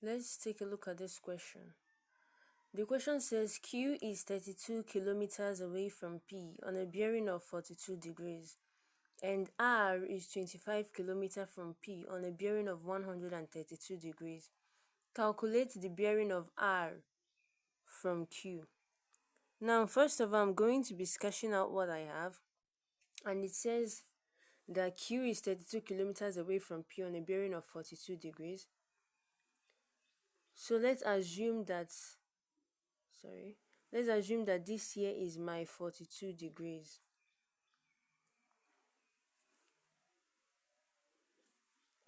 Let's take a look at this question. The question says Q is 32 kilometers away from P on a bearing of 42 degrees and R is 25 kilometers from P on a bearing of 132 degrees. Calculate the bearing of R from Q. Now, first of all, I'm going to be sketching out what I have, and it says that Q is 32 kilometers away from P on a bearing of 42 degrees. So let's assume that this here is my 42 degrees.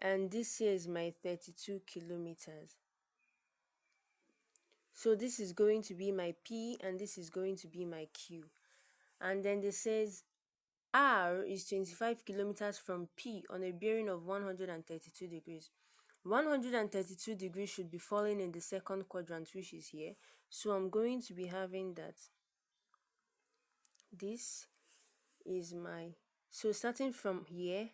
And this here is my 32 kilometers. So this is going to be my P and this is going to be my Q. And then it says R is 25 kilometers from P on a bearing of 132 degrees. 132 degrees should be falling in the second quadrant, which is here. So I'm going to be having that this is my, so starting from here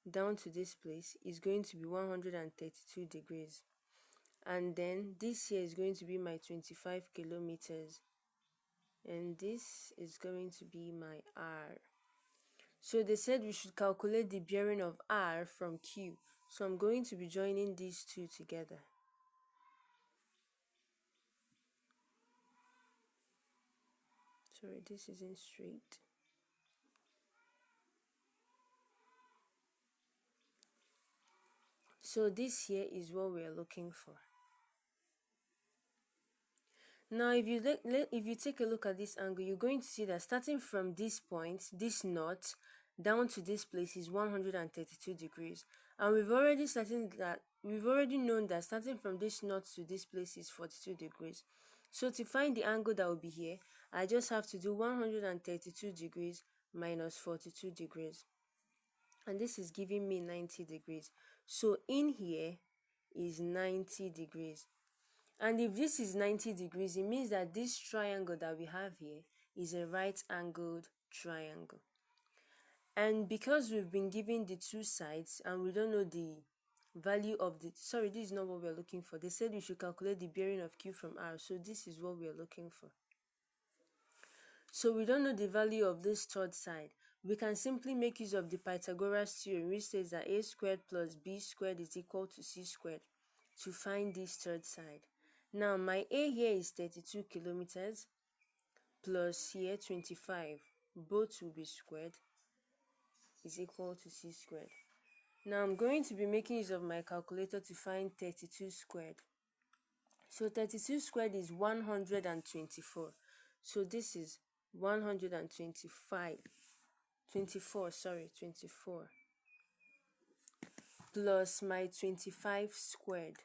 down to this place is going to be 132 degrees. And then this here is going to be my 25 kilometers. And this is going to be my R. So they said we should calculate the bearing of R from Q. So I'm going to be joining these two together. Sorry, this isn't straight. So this here is what we are looking for. Now, if you take a look at this angle, you're going to see that starting from this point, this knot, down to this place is 132 degrees. And we've already known that starting from this knot to this place is 42 degrees. So to find the angle that will be here, I just have to do 132 degrees minus 42 degrees. And this is giving me 90 degrees. So in here is 90 degrees. And if this is 90 degrees, it means that this triangle that we have here is a right-angled triangle. And because we've been given the two sides and we don't know the value of the, sorry, this is not what we're looking for. They said we should calculate the bearing of Q from R. So this is what we're looking for. So we don't know the value of this third side. We can simply make use of the Pythagoras theorem, which says that a squared plus b squared is equal to c squared, to find this third side. Now my A here is 32 kilometers plus here 25. Both will be squared is equal to c squared. Now I'm going to be making use of my calculator to find 32 squared. So 32 squared is 124. So this is 125. 24 plus my 25 squared.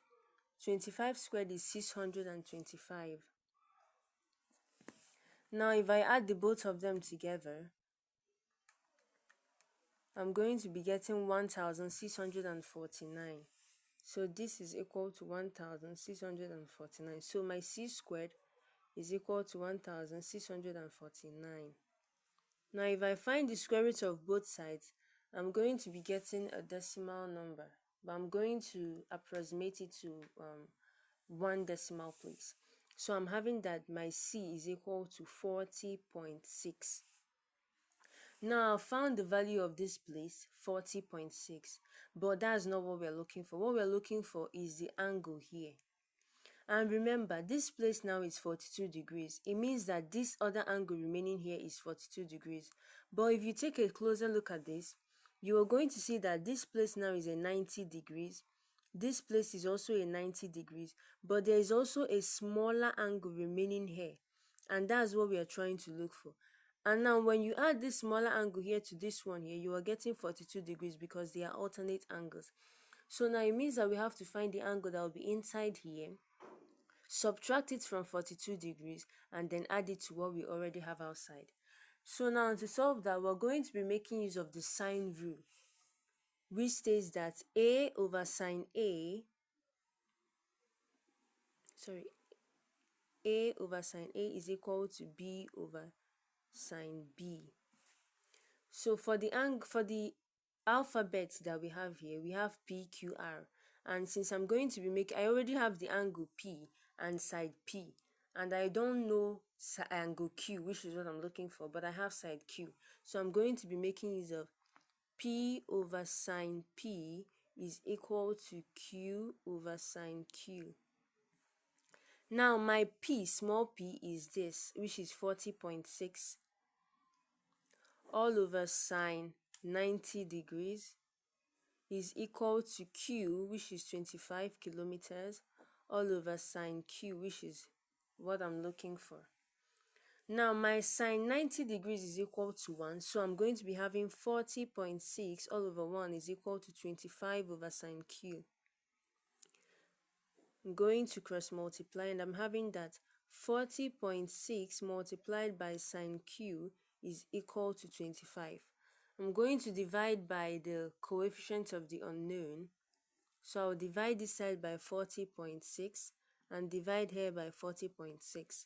25 squared is 625. Now if I add the both of them together, I'm going to be getting 1649. So this is equal to 1649. So my c squared is equal to 1649. Now if I find the square root of both sides, I'm going to be getting a decimal number, but I'm going to approximate it to one decimal place. So I'm having that my c is equal to 40.6. Now I found the value of this place, 40.6, but that's not what we're looking for. What we're looking for is the angle here. And remember, this place now is 42 degrees. It means that this other angle remaining here is 42 degrees. But if you take a closer look at this, you are going to see that this place now is a 90 degrees. This place is also a 90 degrees. But there is also a smaller angle remaining here. And that's what we are trying to look for. And now when you add this smaller angle here to this one here, you are getting 42 degrees because they are alternate angles. So now it means that we have to find the angle that will be inside here, subtract it from 42 degrees, and then add it to what we already have outside. So now to solve that, we're going to be making use of the sine rule, which states that A over sine A is equal to B over sine B. So for the alphabets that we have here, we have P, Q, R. And since I'm going to be making, I already have the angle P and side P, and I don't know angle Q, which is what I'm looking for, but I have side Q. So I'm going to be making use of P over sine P is equal to Q over sine Q. Now my P, small p, is this, which is 40.6 all over sine 90 degrees is equal to Q, which is 25 kilometers, all over sine Q, which is what I'm looking for. Now my sine 90 degrees is equal to 1, so I'm going to be having 40.6 all over 1 is equal to 25 over sine Q. I'm going to cross multiply, and I'm having that 40.6 multiplied by sine Q is equal to 25. I'm going to divide by the coefficient of the unknown. So I'll divide this side by 40.6 and divide here by 40.6.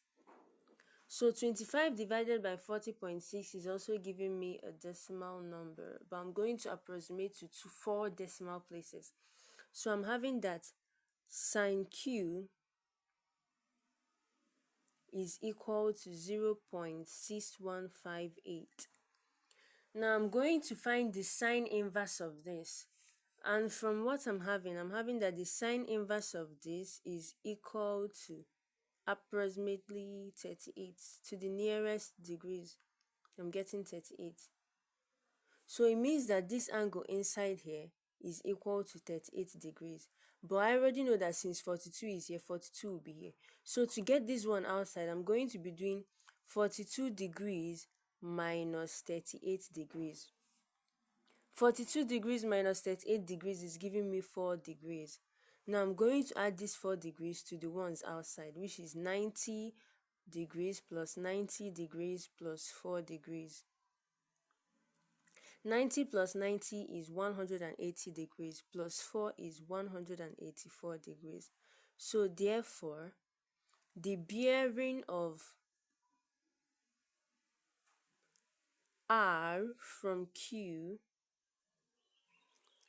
So 25 divided by 40.6 is also giving me a decimal number, but I'm going to approximate to 4 decimal places. So I'm having that sine Q is equal to 0.6158. Now I'm going to find the sine inverse of this. And from what I'm having that the sine inverse of this is equal to approximately 38 to the nearest degrees. I'm getting 38. So it means that this angle inside here is equal to 38 degrees. But I already know that since 42 is here, 42 will be here. So to get this one outside, I'm going to be doing 42 degrees minus 38 degrees. 42 degrees minus 38 degrees is giving me 4 degrees. Now I'm going to add these 4 degrees to the ones outside, which is 90 degrees plus 90 degrees plus 4 degrees. 90 plus 90 is 180 degrees plus 4 is 184 degrees. So therefore, the bearing of R from Q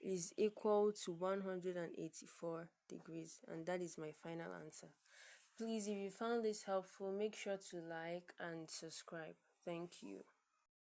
is equal to 184 degrees, and that is my final answer. Please, if you found this helpful, make sure to like and subscribe. Thank you.